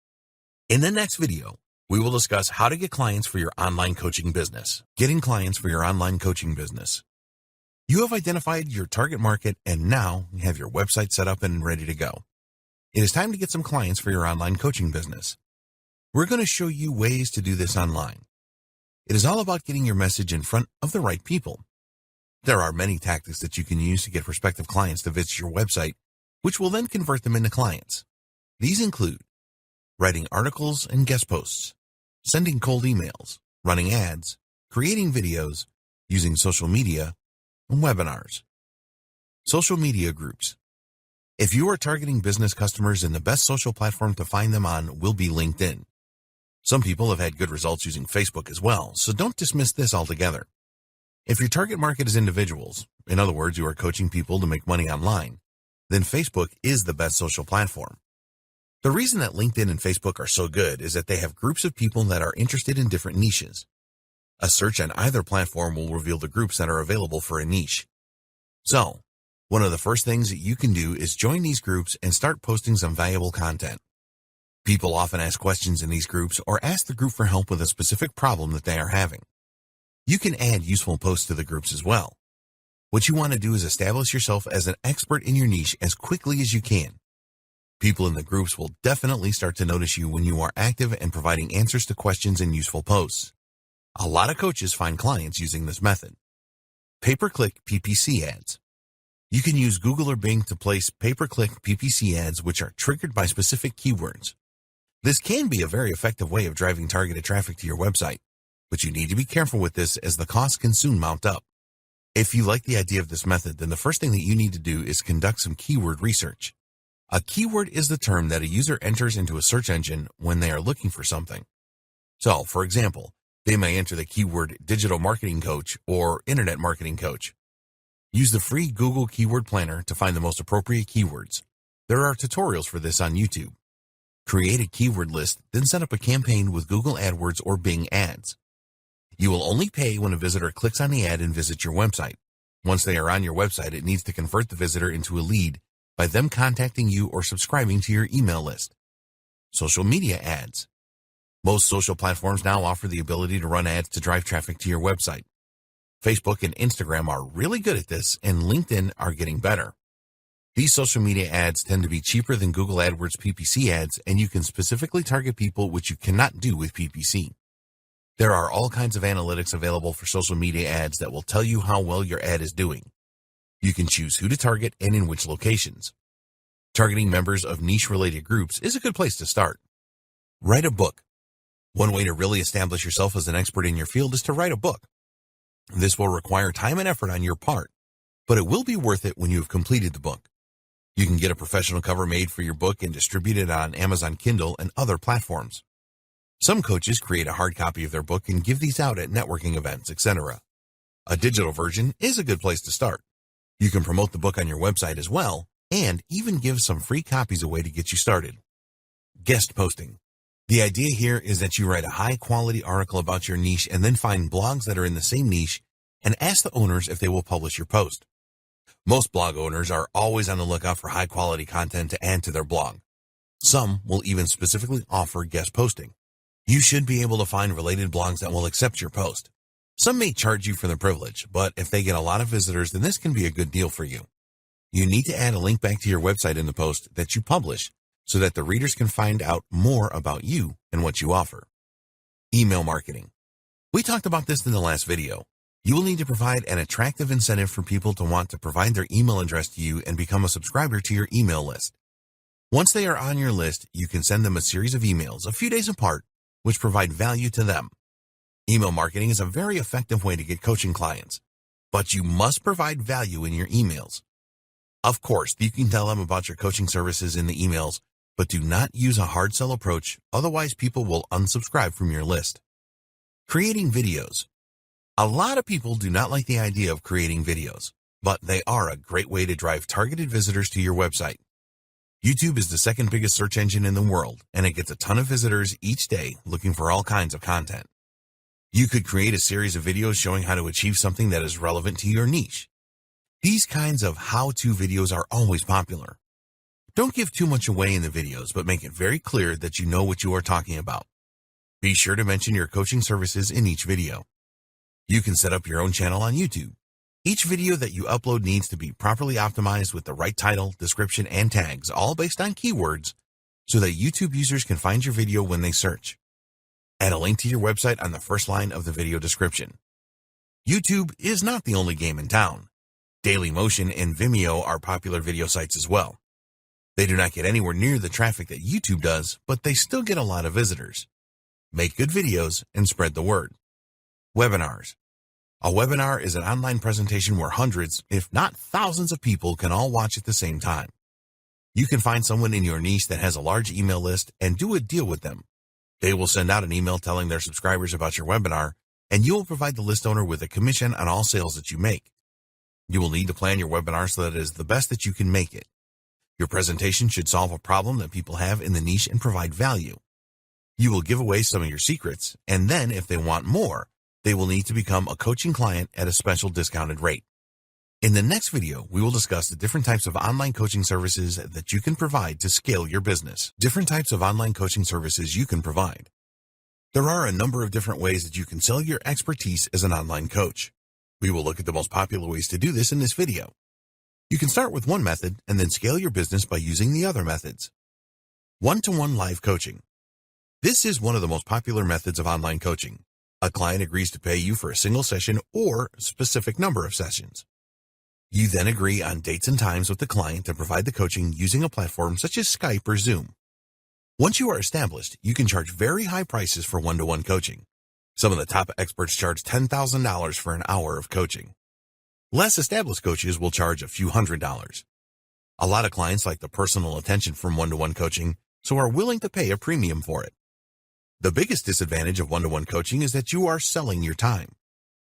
In the next video, we will discuss how to get clients for your online coaching business. Getting clients for your online coaching business. You have identified your target market and now you have your website set up and ready to go. It is time to get some clients for your online coaching business. We're going to show you ways to do this online. It is all about getting your message in front of the right people. There are many tactics that you can use to get prospective clients to visit your website, which will then convert them into clients. These include writing articles and guest posts, sending cold emails, running ads, creating videos, using social media, and webinars. Social media groups. If you are targeting business customers, then the best social platform to find them on will be LinkedIn. Some people have had good results using Facebook as well, so don't dismiss this altogether. If your target market is individuals, in other words, you are coaching people to make money online, then Facebook is the best social platform. The reason that LinkedIn and Facebook are so good is that they have groups of people that are interested in different niches. A search on either platform will reveal the groups that are available for a niche. So, one of the first things that you can do is join these groups and start posting some valuable content. People often ask questions in these groups or ask the group for help with a specific problem that they are having. You can add useful posts to the groups as well. What you want to do is establish yourself as an expert in your niche as quickly as you can. People in the groups will definitely start to notice you when you are active and providing answers to questions and useful posts. A lot of coaches find clients using this method. Pay-per-click PPC ads. You can use Google or Bing to place pay-per-click PPC ads which are triggered by specific keywords. This can be a very effective way of driving targeted traffic to your website, but you need to be careful with this as the costs can soon mount up. If you like the idea of this method, then the first thing that you need to do is conduct some keyword research. A keyword is the term that a user enters into a search engine when they are looking for something. So, for example, they may enter the keyword digital marketing coach or internet marketing coach. Use the free Google Keyword Planner to find the most appropriate keywords. There are tutorials for this on YouTube. Create a keyword list, then set up a campaign with Google AdWords or Bing ads. You will only pay when a visitor clicks on the ad and visits your website. Once they are on your website, it needs to convert the visitor into a lead by them contacting you or subscribing to your email list. Social media ads. Most social platforms now offer the ability to run ads to drive traffic to your website. Facebook and Instagram are really good at this, and LinkedIn are getting better. These social media ads tend to be cheaper than Google AdWords PPC ads, and you can specifically target people which you cannot do with PPC. There are all kinds of analytics available for social media ads that will tell you how well your ad is doing. You can choose who to target and in which locations. Targeting members of niche-related groups is a good place to start. Write a book. One way to really establish yourself as an expert in your field is to write a book. This will require time and effort on your part, but it will be worth it when you have completed the book. You can get a professional cover made for your book and distribute it on Amazon Kindle and other platforms. Some coaches create a hard copy of their book and give these out at networking events, etc. A digital version is a good place to start. You can promote the book on your website as well, and even give some free copies away to get you started. Guest posting. The idea here is that you write a high-quality article about your niche and then find blogs that are in the same niche and ask the owners if they will publish your post. Most blog owners are always on the lookout for high-quality content to add to their blog. Some will even specifically offer guest posting. You should be able to find related blogs that will accept your post. Some may charge you for the privilege, but if they get a lot of visitors, then this can be a good deal for you. You need to add a link back to your website in the post that you publish so that the readers can find out more about you and what you offer. Email marketing. We talked about this in the last video. You will need to provide an attractive incentive for people to want to provide their email address to you and become a subscriber to your email list. Once they are on your list, you can send them a series of emails a few days apart, which provide value to them. Email marketing is a very effective way to get coaching clients, but you must provide value in your emails. Of course, you can tell them about your coaching services in the emails, but do not use a hard sell approach, otherwise people will unsubscribe from your list. Creating videos. A lot of people do not like the idea of creating videos, but they are a great way to drive targeted visitors to your website. YouTube is the second biggest search engine in the world, and it gets a ton of visitors each day looking for all kinds of content. You could create a series of videos showing how to achieve something that is relevant to your niche. These kinds of how-to videos are always popular. Don't give too much away in the videos, but make it very clear that you know what you are talking about. Be sure to mention your coaching services in each video. You can set up your own channel on YouTube. Each video that you upload needs to be properly optimized with the right title, description, and tags, all based on keywords, so that YouTube users can find your video when they search. Add a link to your website on the first line of the video description. YouTube is not the only game in town. Dailymotion and Vimeo are popular video sites as well. They do not get anywhere near the traffic that YouTube does, but they still get a lot of visitors. Make good videos and spread the word. Webinars. A webinar is an online presentation where hundreds, if not thousands of people can all watch at the same time. You can find someone in your niche that has a large email list and do a deal with them. They will send out an email telling their subscribers about your webinar, and you will provide the list owner with a commission on all sales that you make. You will need to plan your webinar so that it is the best that you can make it. Your presentation should solve a problem that people have in the niche and provide value. You will give away some of your secrets, and then if they want more, they will need to become a coaching client at a special discounted rate. In the next video, we will discuss the different types of online coaching services that you can provide to scale your business. Different types of online coaching services you can provide. There are a number of different ways that you can sell your expertise as an online coach. We will look at the most popular ways to do this in this video. You can start with one method and then scale your business by using the other methods. One-to-one live coaching. This is one of the most popular methods of online coaching. A client agrees to pay you for a single session or a specific number of sessions. You then agree on dates and times with the client to provide the coaching using a platform such as Skype or Zoom. Once you are established, you can charge very high prices for one-to-one coaching. Some of the top experts charge $10,000 for an hour of coaching. Less established coaches will charge a few $100s. A lot of clients like the personal attention from one-to-one coaching, so are willing to pay a premium for it. The biggest disadvantage of one-to-one coaching is that you are selling your time.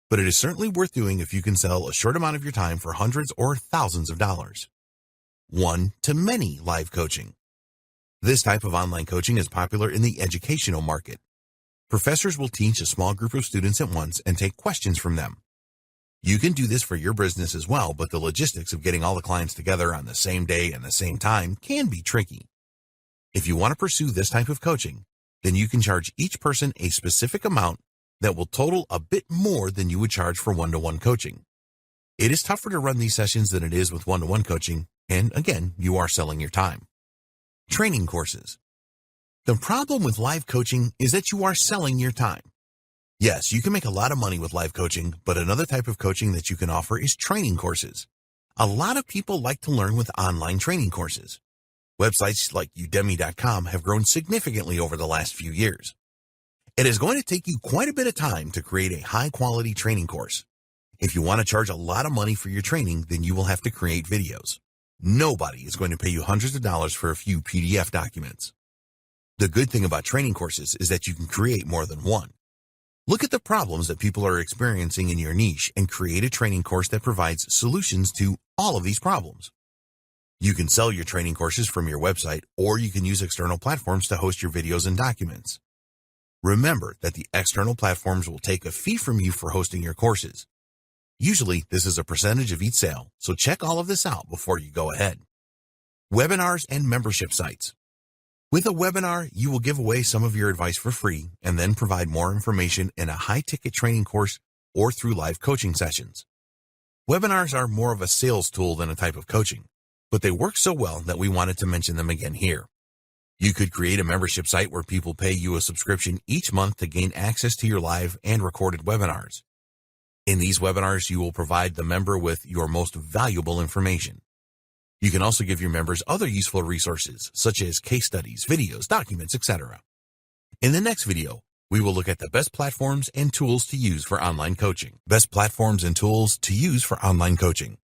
But it is certainly worth doing if you can sell a short amount of your time for hundreds or thousands of dollars. One-to-many live coaching. This type of online coaching is popular in the educational market. Professors will teach a small group of students at once and take questions from them. You can do this for your business as well, but the logistics of getting all the clients together on the same day and the same time can be tricky. If you want to pursue this type of coaching, then you can charge each person a specific amount that will total a bit more than you would charge for one-to-one coaching. It is tougher to run these sessions than it is with one-to-one coaching, and again, you are selling your time. Training courses. The problem with live coaching is that you are selling your time. Yes, you can make a lot of money with live coaching, but another type of coaching that you can offer is training courses. A lot of people like to learn with online training courses. Websites like Udemy.com have grown significantly over the last few years. It is going to take you quite a bit of time to create a high-quality training course. If you want to charge a lot of money for your training, then you will have to create videos. Nobody is going to pay you hundreds of dollars for a few PDF documents. The good thing about training courses is that you can create more than one. Look at the problems that people are experiencing in your niche and create a training course that provides solutions to all of these problems. You can sell your training courses from your website, or you can use external platforms to host your videos and documents. Remember that the external platforms will take a fee from you for hosting your courses. Usually, this is a percentage of each sale, so check all of this out before you go ahead. Webinars and membership sites. With a webinar, you will give away some of your advice for free and then provide more information in a high-ticket training course or through live coaching sessions. Webinars are more of a sales tool than a type of coaching, but they work so well that we wanted to mention them again here. You could create a membership site where people pay you a subscription each month to gain access to your live and recorded webinars. In these webinars, you will provide the member with your most valuable information. You can also give your members other useful resources, such as case studies, videos, documents, etc. In the next video, we will look at the best platforms and tools to use for online coaching. Best platforms and tools to use for online coaching.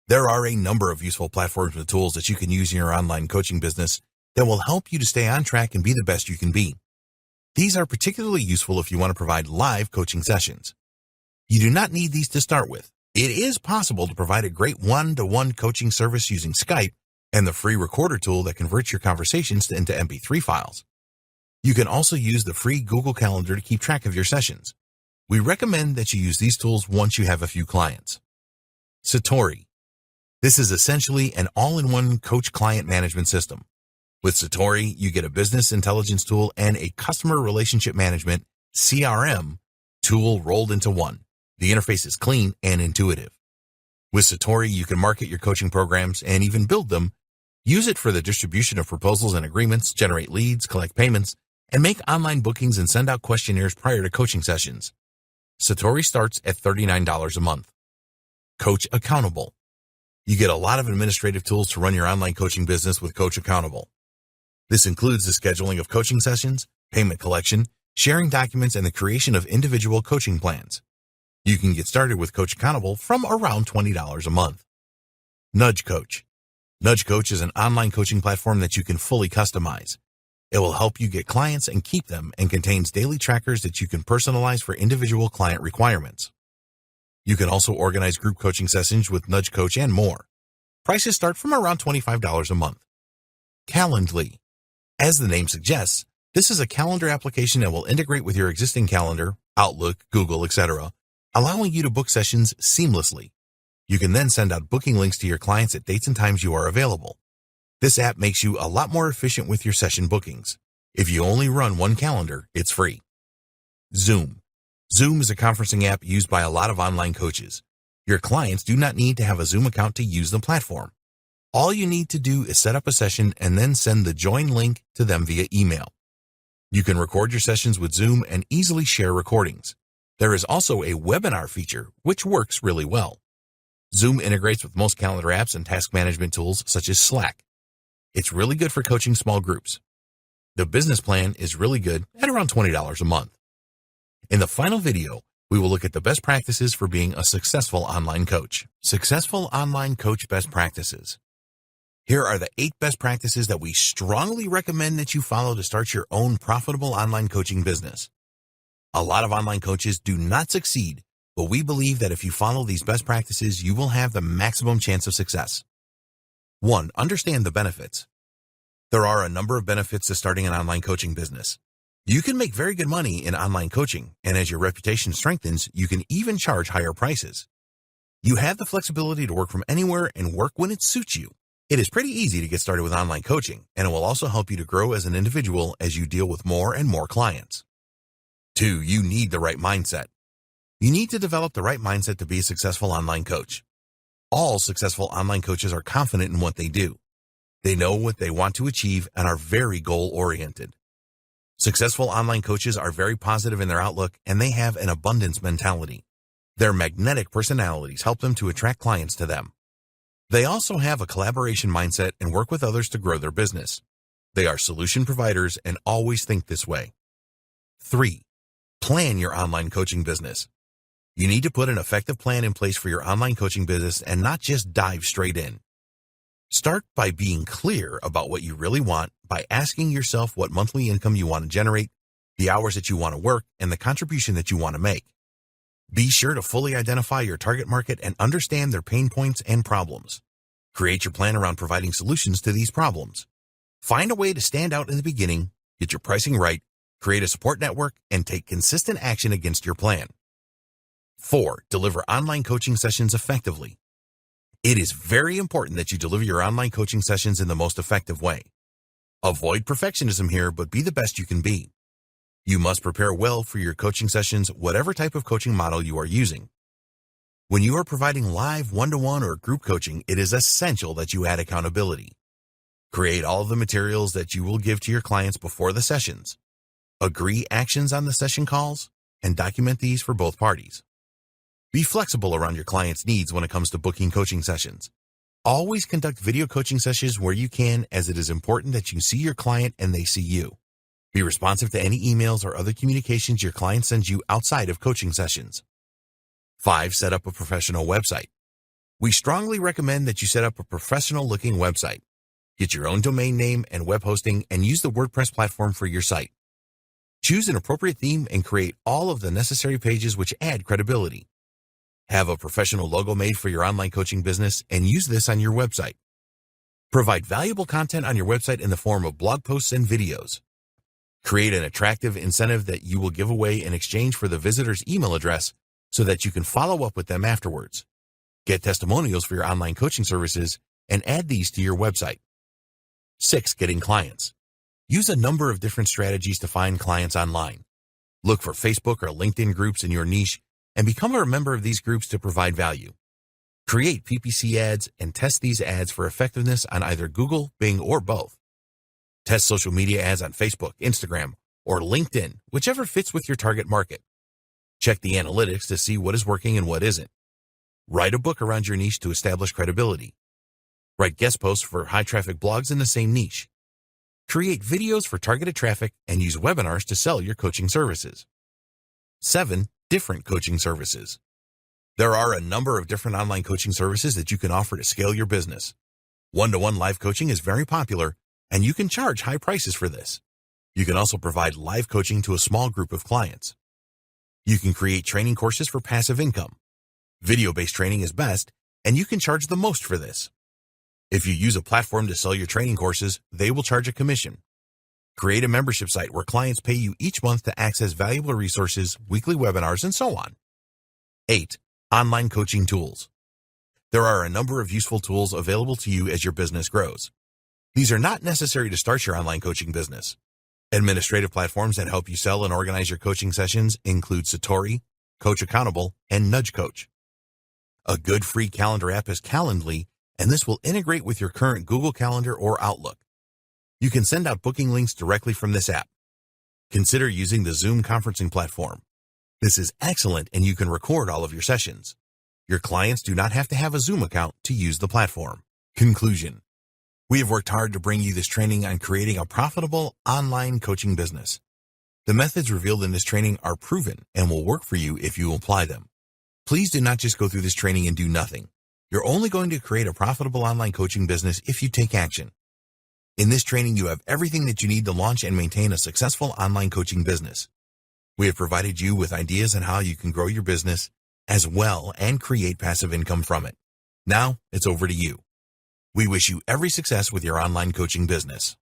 There are a number of useful platforms and tools that you can use in your online coaching business that will help you to stay on track and be the best you can be. These are particularly useful if you want to provide live coaching sessions. You do not need these to start with. It is possible to provide a great one-to-one coaching service using Skype and the free recorder tool that converts your conversations into MP3 files. You can also use the free Google Calendar to keep track of your sessions. We recommend that you use these tools once you have a few clients. Satori. This is essentially an all-in-one coach client management system. With Satori, you get a business intelligence tool and a customer relationship management (CRM) tool rolled into one. The interface is clean and intuitive. With Satori, you can market your coaching programs and even build them, use it for the distribution of proposals and agreements, generate leads, collect payments, and make online bookings and send out questionnaires prior to coaching sessions. Satori starts at $39 a month. Coach Accountable. You get a lot of administrative tools to run your online coaching business with Coach Accountable. This includes the scheduling of coaching sessions, payment collection, sharing documents, and the creation of individual coaching plans. You can get started with Coach Accountable from around $20 a month. Nudge Coach. Nudge Coach is an online coaching platform that you can fully customize. It will help you get clients and keep them and contains daily trackers that you can personalize for individual client requirements. You can also organize group coaching sessions with Nudge Coach and more. Prices start from around $25 a month. Calendly. As the name suggests, this is a calendar application that will integrate with your existing calendar, Outlook, Google, etc., allowing you to book sessions seamlessly. You can then send out booking links to your clients at dates and times you are available. This app makes you a lot more efficient with your session bookings. If you only run one calendar, it's free. Zoom. Zoom is a conferencing app used by a lot of online coaches. Your clients do not need to have a Zoom account to use the platform. All you need to do is set up a session and then send the join link to them via email. You can record your sessions with Zoom and easily share recordings. There is also a webinar feature, which works really well. Zoom integrates with most calendar apps and task management tools such as Slack. It's really good for coaching small groups. The business plan is really good at around $20 a month. In the final video, we will look at the best practices for being a successful online coach. Successful online coach best practices. Here are the 8 best practices that we strongly recommend that you follow to start your own profitable online coaching business. A lot of online coaches do not succeed, but we believe that if you follow these best practices, you will have the maximum chance of success. 1. Understand the benefits. There are a number of benefits to starting an online coaching business. You can make very good money in online coaching, and as your reputation strengthens, you can even charge higher prices. You have the flexibility to work from anywhere and work when it suits you. It is pretty easy to get started with online coaching, and it will also help you to grow as an individual as you deal with more and more clients. 2. You need the right mindset. You need to develop the right mindset to be a successful online coach. All successful online coaches are confident in what they do. They know what they want to achieve and are very goal-oriented. Successful online coaches are very positive in their outlook, and they have an abundance mentality. Their magnetic personalities help them to attract clients to them. They also have a collaboration mindset and work with others to grow their business. They are solution providers and always think this way. 3. Plan your online coaching business. You need to put an effective plan in place for your online coaching business and not just dive straight in. Start by being clear about what you really want by asking yourself what monthly income you want to generate, the hours that you want to work, and the contribution that you want to make. Be sure to fully identify your target market and understand their pain points and problems. Create your plan around providing solutions to these problems. Find a way to stand out in the beginning, get your pricing right, create a support network, and take consistent action against your plan. 4. Deliver online coaching sessions effectively. It is very important that you deliver your online coaching sessions in the most effective way. Avoid perfectionism here, but be the best you can be. You must prepare well for your coaching sessions, whatever type of coaching model you are using. When you are providing live one-to-one or group coaching, it is essential that you add accountability. Create all of the materials that you will give to your clients before the sessions. Agree actions on the session calls and document these for both parties. Be flexible around your clients' needs when it comes to booking coaching sessions. Always conduct video coaching sessions where you can, as it is important that you see your client and they see you. Be responsive to any emails or other communications your client sends you outside of coaching sessions. 5. Set up a professional website. We strongly recommend that you set up a professional-looking website. Get your own domain name and web hosting and use the WordPress platform for your site. Choose an appropriate theme and create all of the necessary pages which add credibility. Have a professional logo made for your online coaching business and use this on your website. Provide valuable content on your website in the form of blog posts and videos. Create an attractive incentive that you will give away in exchange for the visitor's email address so that you can follow up with them afterwards. Get testimonials for your online coaching services and add these to your website. 6. Getting clients. Use a number of different strategies to find clients online. Look for Facebook or LinkedIn groups in your niche and become a member of these groups to provide value. Create PPC ads and test these ads for effectiveness on either Google, Bing, or both. Test social media ads on Facebook, Instagram, or LinkedIn, whichever fits with your target market. Check the analytics to see what is working and what isn't. Write a book around your niche to establish credibility. Write guest posts for high-traffic blogs in the same niche. Create videos for targeted traffic and use webinars to sell your coaching services. 7. Different coaching services. There are a number of different online coaching services that you can offer to scale your business. One-to-one live coaching is very popular, and you can charge high prices for this. You can also provide live coaching to a small group of clients. You can create training courses for passive income. Video-based training is best, and you can charge the most for this. If you use a platform to sell your training courses, they will charge a commission. Create a membership site where clients pay you each month to access valuable resources, weekly webinars, and so on. 8. Online coaching tools. There are a number of useful tools available to you as your business grows. These are not necessary to start your online coaching business. Administrative platforms that help you sell and organize your coaching sessions include Satori, Coach Accountable, and Nudge Coach. A good free calendar app is Calendly, and this will integrate with your current Google Calendar or Outlook. You can send out booking links directly from this app. Consider using the Zoom conferencing platform. This is excellent, and you can record all of your sessions. Your clients do not have to have a Zoom account to use the platform. Conclusion. We have worked hard to bring you this training on creating a profitable online coaching business. The methods revealed in this training are proven and will work for you if you apply them. Please do not just go through this training and do nothing. You're only going to create a profitable online coaching business if you take action. In this training, you have everything that you need to launch and maintain a successful online coaching business. We have provided you with ideas on how you can grow your business as well and create passive income from it. Now, it's over to you. We wish you every success with your online coaching business.